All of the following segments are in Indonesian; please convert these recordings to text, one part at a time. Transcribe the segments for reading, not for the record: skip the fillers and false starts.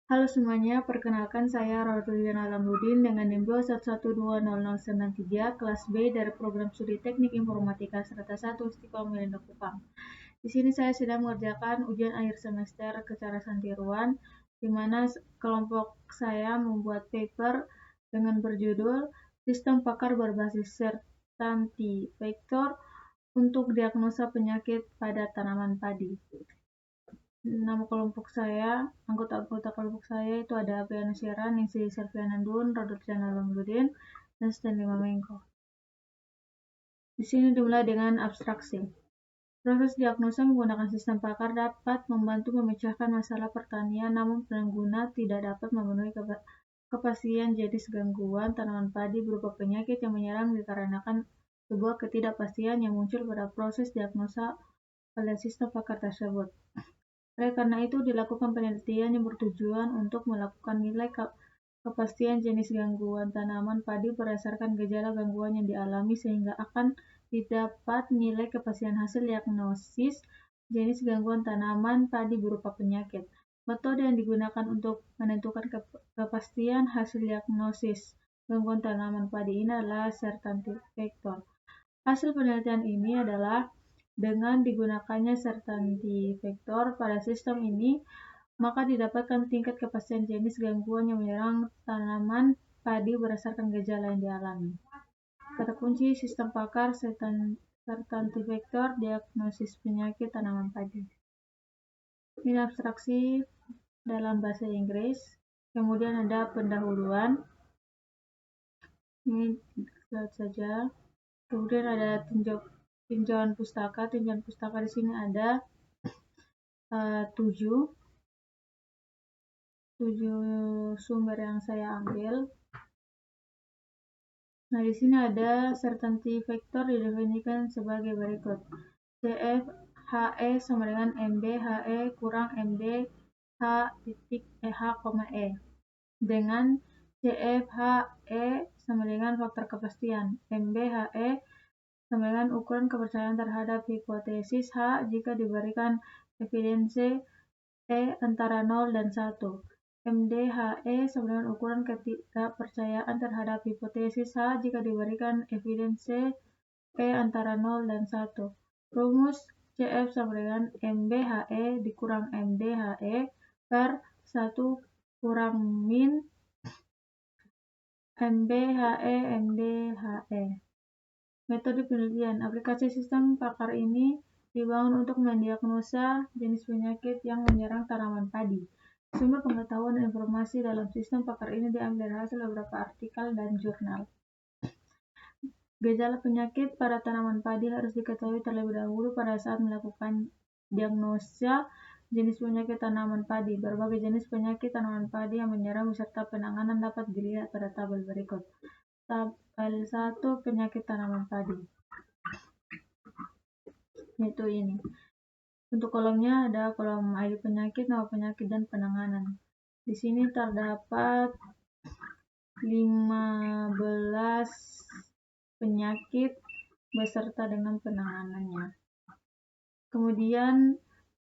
Halo semuanya, perkenalkan saya Rodriana Alamudin dengan NIM 2120093 kelas B dari program studi Teknik Informatika Strata 1 Istiqomah Medan Kupang. Di sini saya sedang mengerjakan ujian akhir semester Kecerdasan Tiruan, di mana kelompok saya membuat paper dengan berjudul Sistem Pakar Berbasis Certainty Vector untuk Diagnosa Penyakit pada Tanaman Padi. Nama kelompok saya, anggota kelompok saya itu ada Apriana Syera, Ningsi Servianandun, Rodot Janalamudin, dan Stanley Mamenko. Di sini dimulai dengan abstraksi. Proses diagnosa menggunakan sistem pakar dapat membantu memecahkan masalah pertanian, namun pengguna tidak dapat memenuhi kepastian jenis gangguan tanaman padi berupa penyakit yang menyerang dikarenakan sebuah ketidakpastian yang muncul pada proses diagnosa oleh sistem pakar tersebut. Oleh karena itu, dilakukan penelitian yang bertujuan untuk melakukan nilai kepastian jenis gangguan tanaman padi berdasarkan gejala gangguan yang dialami sehingga akan didapat nilai kepastian hasil diagnosis jenis gangguan tanaman padi berupa penyakit. Metode yang digunakan untuk menentukan kepastian hasil diagnosis gangguan tanaman padi ini adalah certainty vector. Hasil penelitian ini adalah dengan digunakannya certainty vector pada sistem ini, maka didapatkan tingkat kepastian jenis gangguan yang menyerang tanaman padi berdasarkan gejala yang dialami. Kata kunci sistem pakar certainty vector diagnosis penyakit tanaman padi. Ini abstraksi dalam bahasa Inggris. Kemudian ada pendahuluan. Ini lihat saja. Kemudian ada tinjauan pustaka. Tinjauan pustaka di sini ada 7 sumber yang saya ambil. Nah, di sini ada certainty vector didefinisikan sebagai berikut. CF HE sama dengan MB HE kurang MB H titik H, E. Dengan CF HE sama dengan faktor kepastian. MB HE sama dengan ukuran kepercayaan terhadap hipotesis H jika diberikan evidensi E antara 0 dan 1. MDHE sama dengan ukuran ketidakpercayaan terhadap hipotesis H jika diberikan evidensi E antara 0 dan 1. Rumus CF sama dengan MBHE dikurang MDHE per 1 kurang min MBHE MDHE. Metode penelitian. Aplikasi sistem pakar ini dibangun untuk mendiagnosa jenis penyakit yang menyerang tanaman padi. Sumber pengetahuan dan informasi dalam sistem pakar ini diambil dari hasil beberapa artikel dan jurnal. Gejala penyakit pada tanaman padi harus diketahui terlebih dahulu pada saat melakukan diagnosa jenis penyakit tanaman padi. Berbagai jenis penyakit tanaman padi yang menyerang beserta penanganan dapat dilihat pada tabel berikut. Tabel 1 penyakit tanaman padi. Yaitu ini. Untuk kolomnya ada kolom ID penyakit, nama penyakit, dan penanganan. Di sini terdapat 15 penyakit beserta dengan penanganannya. Kemudian,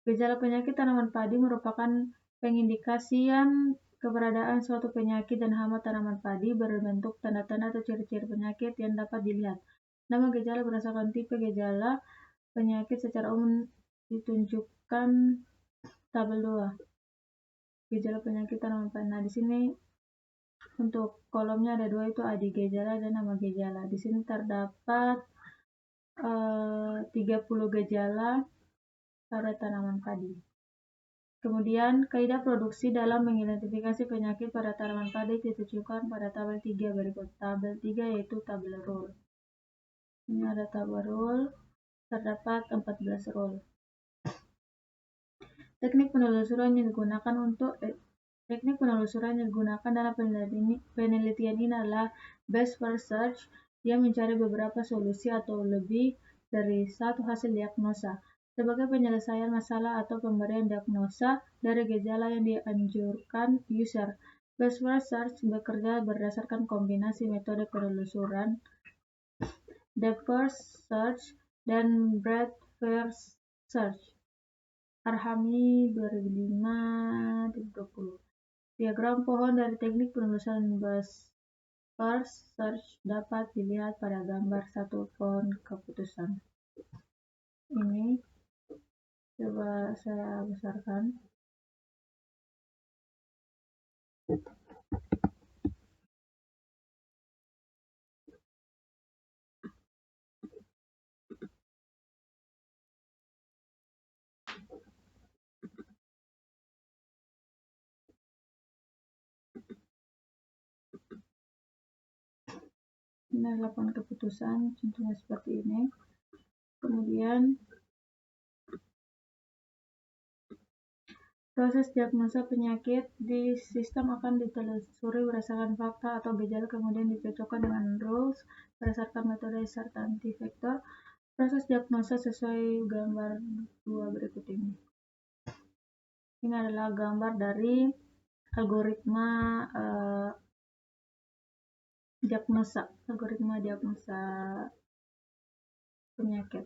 gejala penyakit tanaman padi merupakan pengindikasian keberadaan suatu penyakit dan hama tanaman padi berbentuk tanda-tanda atau ciri-ciri penyakit yang dapat dilihat. Nama gejala berdasarkan tipe gejala penyakit secara umum ditunjukkan tabel 2. Gejala penyakit tanaman padi. Nah, di sini untuk kolomnya ada 2, itu ID gejala dan nama gejala. Di sini terdapat 30 gejala pada tanaman padi. Kemudian, kaidah produksi dalam mengidentifikasi penyakit pada tanaman padi ditunjukkan pada tabel 3 berikut. Tabel 3 yaitu tabel rule. Ini ada tabel rule, terdapat 14 rule. Teknik penelusuran yang digunakan dalam penelitian ini adalah best first search, yang mencari beberapa solusi atau lebih dari satu hasil diagnosa sebagai penyelesaian masalah atau pemberian diagnosa dari gejala yang dianjurkan user. Best first search bekerja berdasarkan kombinasi metode penelusuran depth first search dan breadth first search. Arhami 2005-20. Diagram pohon dari teknik penulisan sparse search dapat dilihat pada gambar 1 pohon keputusan. Ini coba saya besarkan. Ini adalah pohon keputusan, contohnya seperti ini. Kemudian proses diagnosa penyakit di sistem akan ditelusuri berdasarkan fakta atau gejala, kemudian dicocokkan dengan rules berdasarkan metode certainty vector. Proses diagnosa sesuai gambar 2 berikut ini. Ini adalah gambar dari algoritma diagnosa penyakit,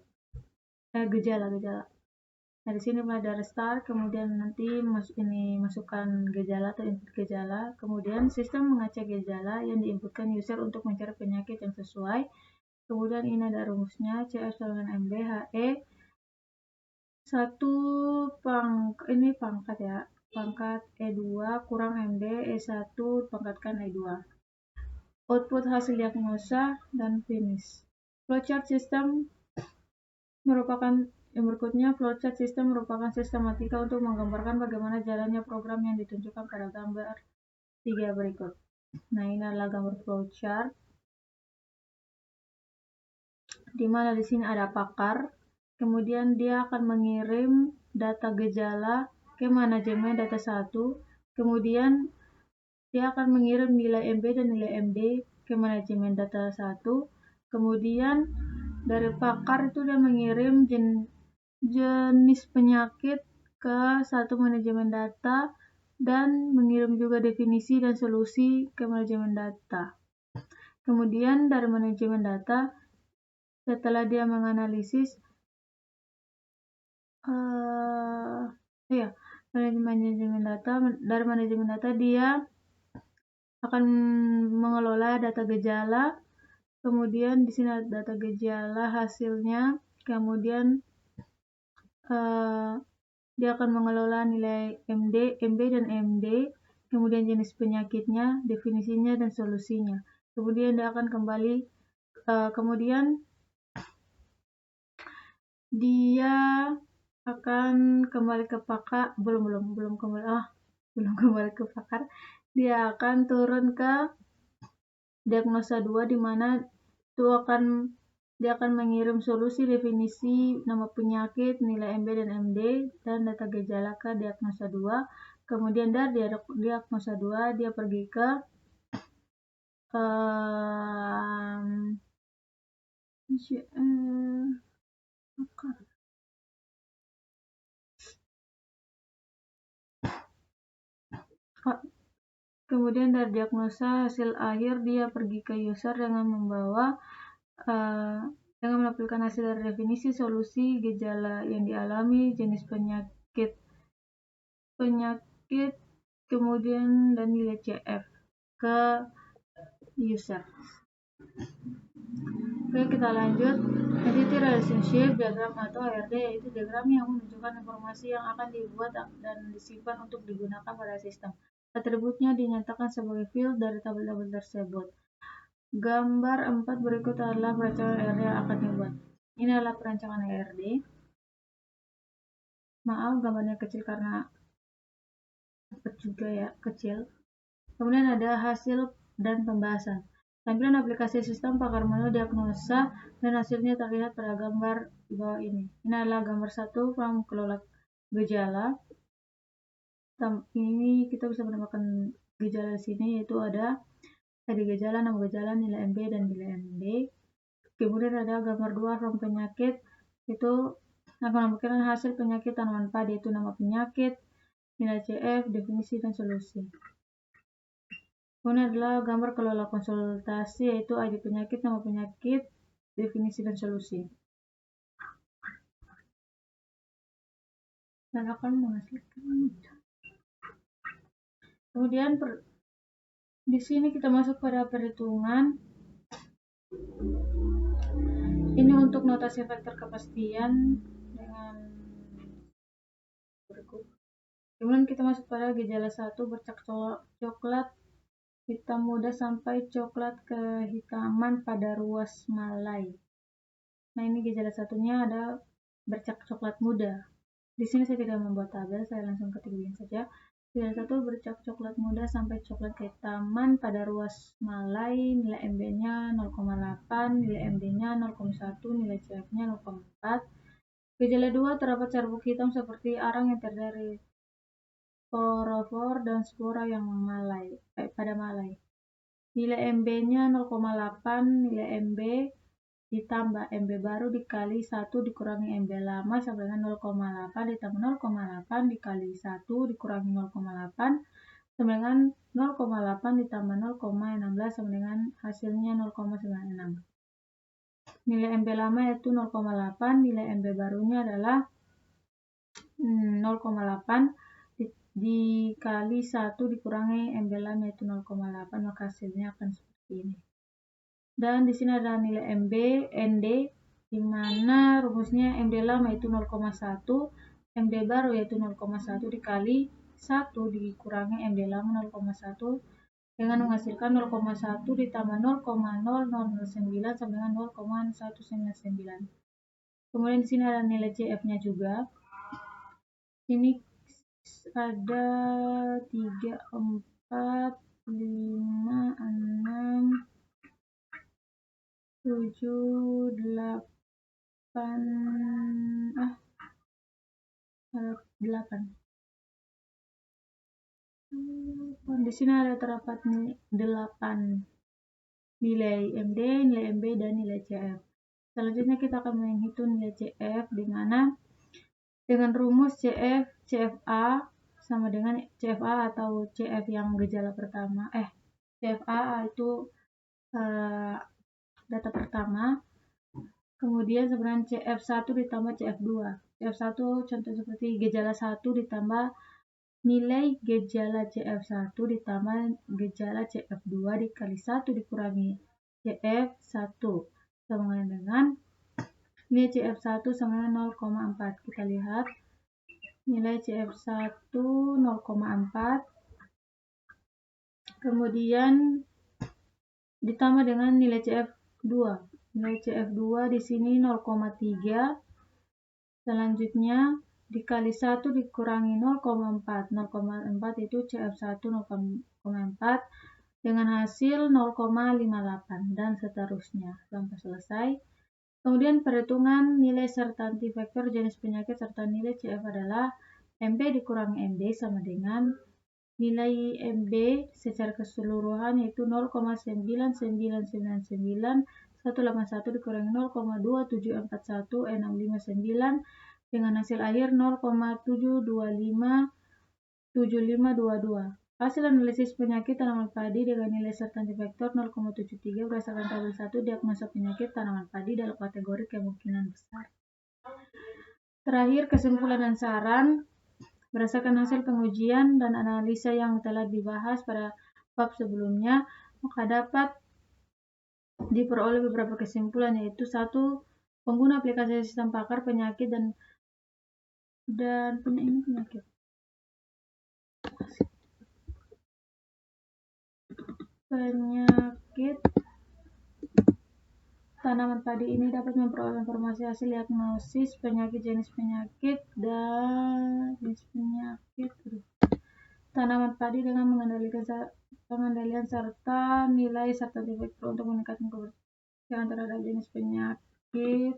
gejala. Nah, di sini mulai dari start, kemudian nanti masukkan gejala atau input gejala, kemudian sistem mengecek gejala yang diinputkan user untuk mencari penyakit yang sesuai. Kemudian ini ada rumusnya, CF sama dengan MB, HE 1 ini pangkat ya, pangkat E2 kurang MB, E1 pangkatkan E2. Output hasil diagnosa dan finish. Flowchart system merupakan flowchart system merupakan sistematika untuk menggambarkan bagaimana jalannya program yang ditunjukkan pada gambar 3 berikut. Nah, ini adalah gambar flowchart, di mana di sini ada pakar, kemudian dia akan mengirim data gejala ke manajemen data 1, kemudian dia akan mengirim nilai MB dan nilai MD ke manajemen data 1, kemudian dari pakar itu dia mengirim jenis penyakit ke satu manajemen data dan mengirim juga definisi dan solusi ke manajemen data. Kemudian dari manajemen data, setelah dia menganalisis dari manajemen data dia akan mengelola data gejala. Kemudian di sini ada data gejala hasilnya, kemudian dia akan mengelola nilai MB dan MD, kemudian jenis penyakitnya, definisinya, dan solusinya. Kemudian dia akan kembali, dia akan kembali ke pakar, belum kembali ke pakar. Dia akan turun ke diagnosa 2, di mana dia akan mengirim solusi, definisi, nama penyakit, nilai MB dan MD, dan data gejala ke diagnosa 2. Kemudian dari diagnosa 2 dia pergi ke kemudian dari diagnosa hasil akhir dia pergi ke user dengan membawa dengan menampilkan hasil dari definisi, solusi, gejala yang dialami, jenis penyakit, kemudian dan nilai CF ke user. Oke, kita lanjut. Entity Relationship Diagram atau ARD, yaitu diagram yang menunjukkan informasi yang akan dibuat dan disimpan untuk digunakan pada sistem. Atributnya dinyatakan sebagai field dari tabel-tabel tersebut. Gambar 4 berikut adalah perancangan ARD yang akan dibuat. Ini adalah perancangan ARD. Maaf, gambarnya kecil karena juga ya, kecil. Kemudian ada hasil dan pembahasan. Tampilan aplikasi sistem, pakar menu, diagnosa, dan hasilnya terlihat pada gambar di bawah ini. Ini adalah gambar 1 from kelola gejala. Ini kita bisa menambahkan gejala di sini, yaitu ada ID gejala, nama gejala, nilai MB, dan nilai MD. Kemudian ada gambar 2 from penyakit, itu akan menambahkan hasil penyakit tanaman padi, yaitu nama penyakit, nilai CF, definisi, dan solusi. Kemudian adalah gambar kelola konsultasi, yaitu ID penyakit, nama penyakit, definisi, dan solusi. Dan akan menghasilkan. Kemudian di sini kita masuk pada perhitungan. Ini untuk notasi faktor kepastian dengan berikut. Kemudian kita masuk pada gejala 1, bercak coklat hitam muda sampai coklat kehitaman pada ruas malai. Nah, ini gejala satunya ada bercak coklat muda. Di sini saya tidak membuat tabel, saya langsung ketik begini saja. Gejala 1, bercak coklat muda sampai coklat kehitaman pada ruas malai, nilai MB-nya 0,8, nilai MD-nya 0,1, nilai CF-nya 0,4. Gejala 2, terdapat serbuk hitam seperti arang yang terdiri dari sporofor dan spora yang pada malai. Nilai MB-nya 0,8, nilai MB ditambah MB baru dikali 1 dikurangi MB lama sama dengan 0,8 ditambah 0,8 dikali 1 dikurangi 0,8 sama dengan 0,8 ditambah 0,16 sama dengan hasilnya 0,96. Nilai MB lama yaitu 0,8, nilai MB barunya adalah 0,8 dikali 1 dikurangi MB lama yaitu 0,8, maka hasilnya akan seperti ini. Dan di sini ada nilai MB, ND, di mana rumusnya MD lama yaitu 0,1, MD baru yaitu 0,1 dikali 1 dikurangi MD lama 0,1 dengan menghasilkan 0,1 ditambah 0,0009 sama dengan 0,199. Kemudian di sini ada nilai CF-nya juga. Ini ada 3, 4, 5, 6, 7, 8, 8. Di sini ada terdapat 8 nilai MD, nilai MB, dan nilai CF. Selanjutnya kita akan menghitung nilai CF, di mana dengan rumus CFA sama dengan CFA atau CF yang gejala pertama. CFA itu data pertama. Kemudian sebenarnya CF1 ditambah CF2. CF1 contoh seperti gejala 1 ditambah nilai gejala CF1 ditambah gejala CF2 dikali 1 dikurangi CF1 sama dengan nilai CF1 sama dengan 0,4. Kita lihat nilai CF1 0,4. Kemudian ditambah dengan nilai CF2. Nilai CF2 di sini 0,3. Selanjutnya dikali 1 dikurangi 0,4. 0,4 itu CF1 0,4 dengan hasil 0,58 dan seterusnya sampai selesai. Kemudian perhitungan nilai serta antivektor jenis penyakit serta nilai CF adalah MB dikurangi MD sama dengan nilai MB secara keseluruhan yaitu 0,9999181 dikurangi 0,2741659 dengan hasil akhir 0,7257522. Hasil analisis penyakit tanaman padi dengan nilai serta antivektor 0,73 berdasarkan tabel 1 diagnosa penyakit tanaman padi dalam kategori kemungkinan besar. Terakhir, kesimpulan dan saran. Berdasarkan hasil pengujian dan analisa yang telah dibahas pada bab sebelumnya, maka dapat diperoleh beberapa kesimpulan, yaitu 1. Pengguna aplikasi sistem pakar penyakit dan penyakit tanaman padi ini dapat memperoleh informasi hasil diagnosis penyakit, jenis penyakit, dan tanaman padi dengan pengendalian serta nilai serta antivektor untuk meningkatkan kepercayaan terhadap jenis penyakit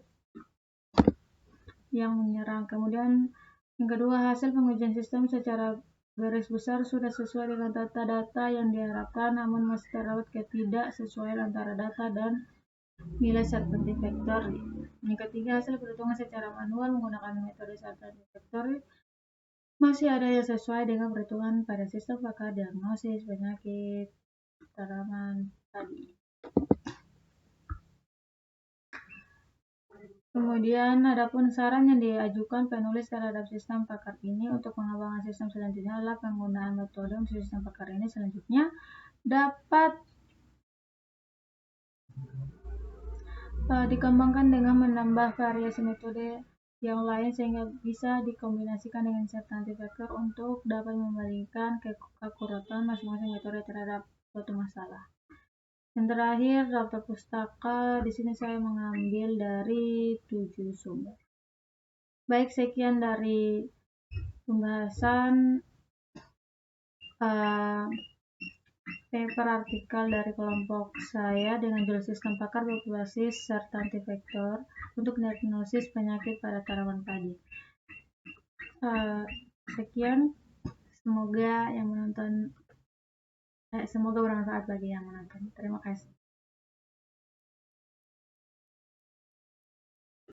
yang menyerang. Kemudian yang kedua, hasil pengujian sistem secara garis besar sudah sesuai dengan data-data yang diharapkan, namun masih terdapat ketidaksesuaian antara data dan nilai serta antivektor. Yang ketiga, hasil perhitungan secara manual menggunakan metode serta antivektor masih ada yang sesuai dengan perhitungan pada sistem pakar diagnosis penyakit tanaman padi. Kemudian, adapun saran yang diajukan penulis terhadap sistem pakar ini untuk pengembangan sistem selanjutnya adalah penggunaan metode untuk sistem pakar ini selanjutnya dapat dikembangkan dengan menambah variasi metode yang lain sehingga bisa dikombinasikan dengan substantif vektor untuk dapat membandingkan keakuratan masing-masing metode terhadap suatu masalah. Yang terakhir, daftar pustaka. Di sini saya mengambil dari 7 sumber. Baik, sekian dari pembahasan paper artikel dari kelompok saya dengan judul sistem pakar berbasis substantif vektor untuk diagnosis penyakit pada tanaman padi. Sekian, semoga bermanfaat bagi yang menonton. Terima kasih.